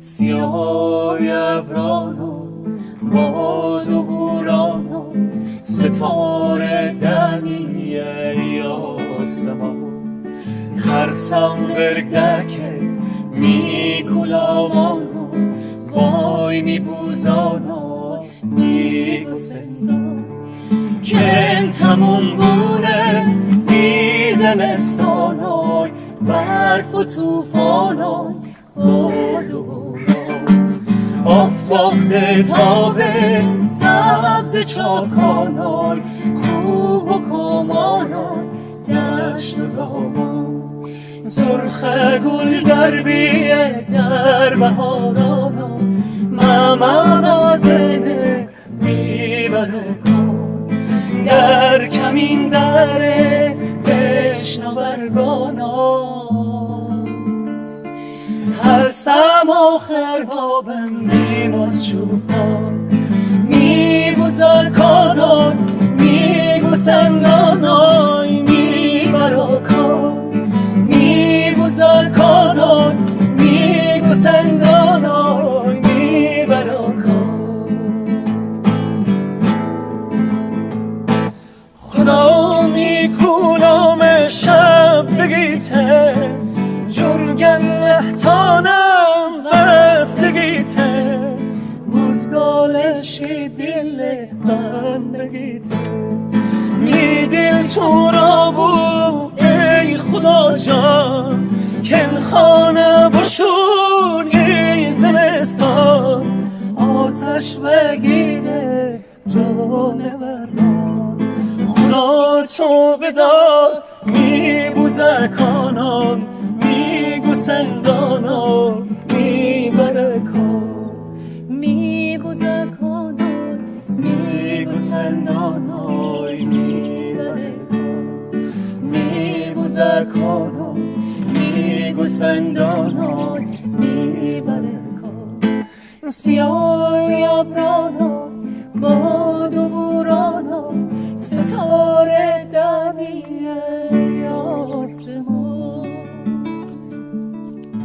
سیاه ابران و باد و بوران و ستاره دمی آسمان ترسم ورگدکت می کلاوان و وای می بوزان و می گسندان که تموم بونه بی زمستانای برف و توفانای باد و بوران آفتاب بتابه سبز چاکانای کوه و کامانای دشت و دامان سرخ گل دربیه در بهارانای ماما نازنه میبره کن در کمین دره بشنو برگانای ترسم آخر بابم میماز چوبان میگذار کانای میگوسندانای میبراکان میگذار کانای میگوسندانای میبراکان خدا میکونم شب بگیته جرگن لحتانم رفتگیته مزگالشی دل بندگیته می دل تو را بود ای خدا جان کن خانه بشون ای زمستان آتش بگیره جانوران خدا تو بدار می بوزه کانان می گوسندانان می برکان می بوزه کانان می گوسندانان می برکان می بوزه کانان می گوسندانان می برکان سیاه ابران و باد و